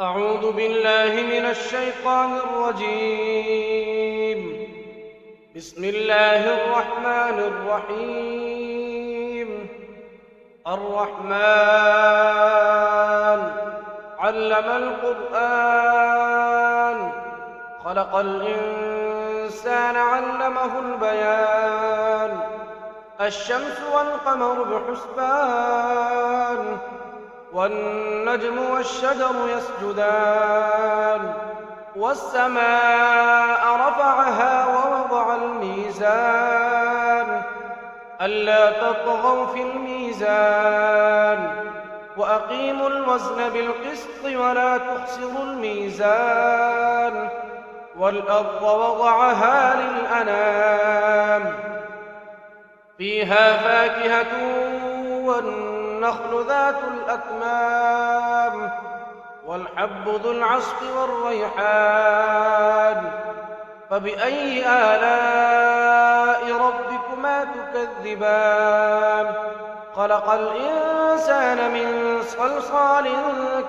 أعوذ بالله من الشيطان الرجيم. بسم الله الرحمن الرحيم. الرحمن علم القرآن، خلق الإنسان علمه البيان. الشمس والقمر بحسبان، والنجم والشجر يسجدان. والسماء رفعها ووضع الميزان ألا تطغوا في الميزان، وأقيموا الوزن بالقسط ولا تخسروا الميزان. والأرض وضعها للأنام، فيها فاكهة والنخل ذات الأكمام، والحب ذو العصف والريحان. فبأي آلاء ربكما تكذبان؟ خلق الإنسان من صلصال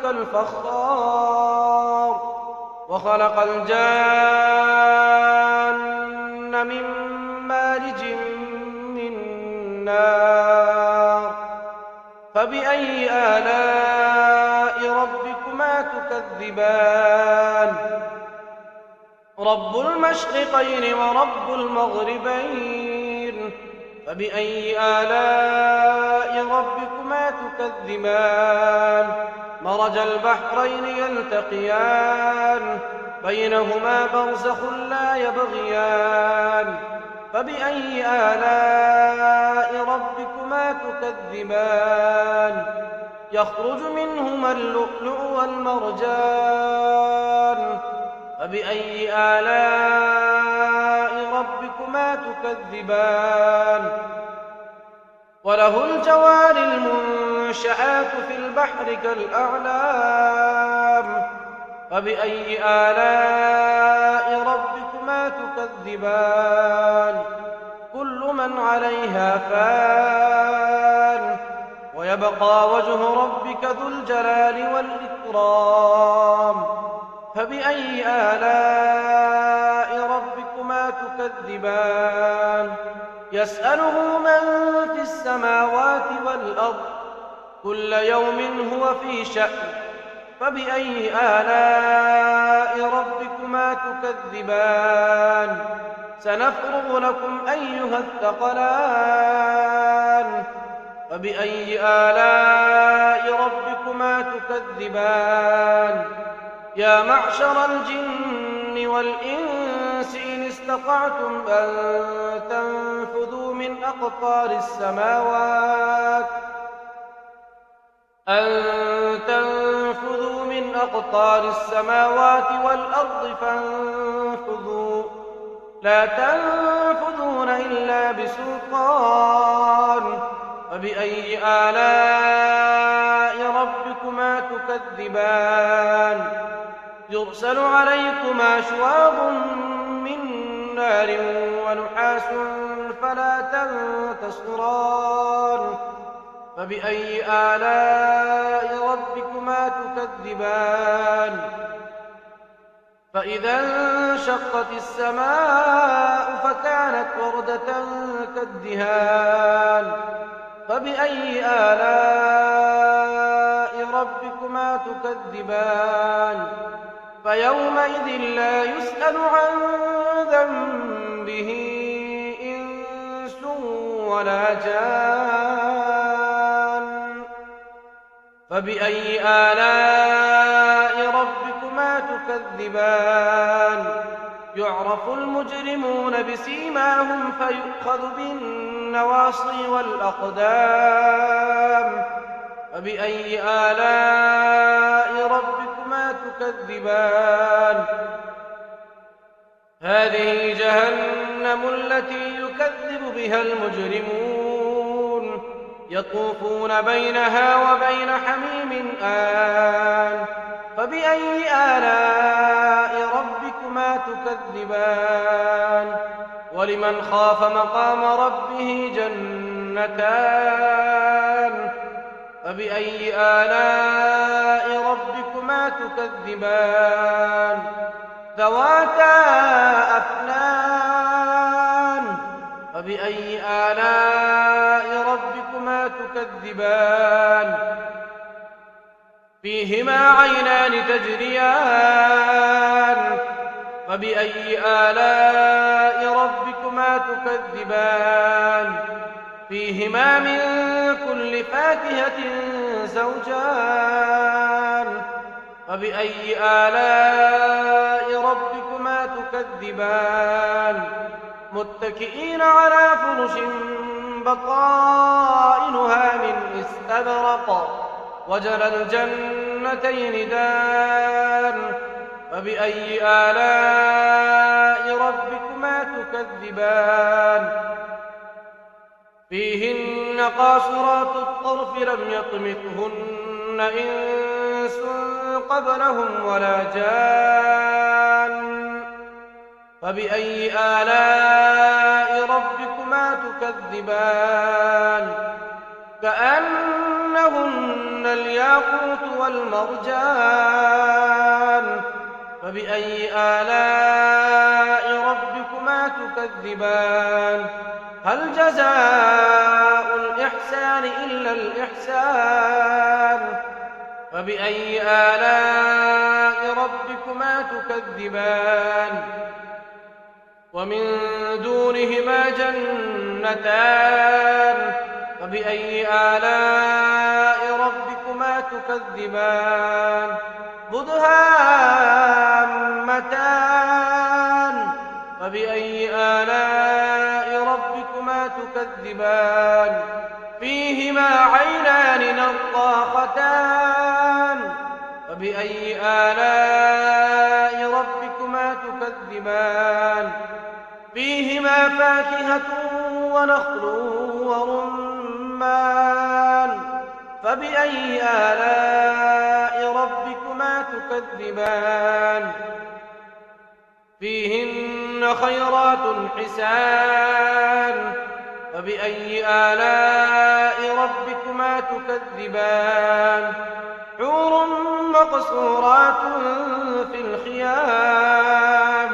كالفخار، وخلق الجان من مارج من نار. فبأي آلاء ربكما تكذبان؟ رب المشرقين ورب المغربين، فبأي آلاء ربكما تكذبان؟ مرج البحرين يلتقيان، بينهما برزخ لا يبغيان. فبأي آلاء ربكما تكذبان؟ يخرج منهما اللؤلؤ والمرجان. فبأي آلاء ربكما تكذبان؟ وله الجوار المنشآت في البحر كالأعلام. فبأي آلاء ربكما تكذبان؟ كل من عليها فان، ويبقى وجه ربك ذو الجلال والإكرام. فبأي آلاء ربكما تكذبان؟ يسأله من في السماوات والأرض، كل يوم هو في شأن. فبأي آلاء ربكما تكذبان؟ سنفرغ لكم أيها الثقلان. فبأي آلاء ربكما تكذبان؟ يا معشر الجن والإنس إن استطعتم أن تنفذوا من أقطار السماوات والأرض فانفذوا، لا تنفذون إلا بسلطان. فبأي آلاء ربكما تكذبان؟ يرسل عليكما شواظ من نار ونحاس فلا تنتصران. فبأي آلاء ربكما تكذبان؟ فإذا انشقت السماء فكانت وردة كالدهان. فبأي آلاء ربكما تكذبان؟ فيومئذ لا يسأل عن ذنبه إنس ولا جان. فبأي آلاء ربكما تكذبان؟ يعرف المجرمون بسيماهم فيؤخذ بالنواصي والأقدام. فبأي آلاء ربكما تكذبان؟ هذه جهنم التي يكذب بها المجرمون، يطوفون بينها وبين حميم آن. فبأي آلاء ربكما تكذبان؟ ولمن خاف مقام ربه جنتان. فبأي آلاء ربكما ربكما تكذبان ذواتا أفنان فبأي آلاء ربكما تكذبان فيهما عينان تجريان فبأي آلاء ربكما تكذبان فيهما من كل فاكهة زوجان فبأي آلاء ربكما تكذبان متكئين على فرش بطائنها من استبرق وجنى الجنتين دان فبأي آلاء ربكما تكذبان فيهن قاصرات الطرف لم يطمثهن إنس قبلهم ولا جان فبأي آلاء ربكما تكذبان كأنهن الياقوت والمرجان فبأي آلاء ربكما تكذبان هل جزاء الإحسان إلا الإحسان فبأي آلاء ربكما تكذبان ومن دونهما جنتان فبأي آلاء ربكما تكذبان مدهامتان فبأي آلاء ربكما تكذبان فيهما عينان نضاختان فبأي آلاء ربكما تكذبان فيهما فاكهة ونخل ورمان فبأي آلاء ربكما تكذبان فيهن خيرات حسان فبأي آلاء ربكما تكذبان حور مقصورات في الخيام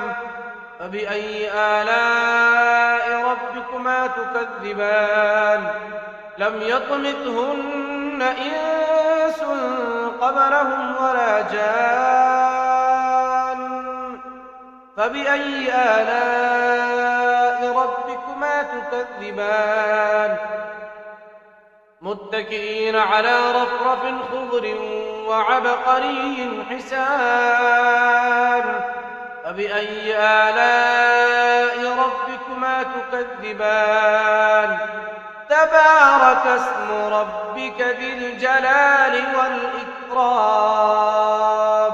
فبأي آلاء ربكما تكذبان لم يطمثهن إنس قبلهم ولا جان فبأي آلاء ربكما تكذبان متكئين على رفرف خضر وعبقري حسان فبأي آلاء ربكما تكذبان تبارك اسم ربك ذي الجلال والإكرام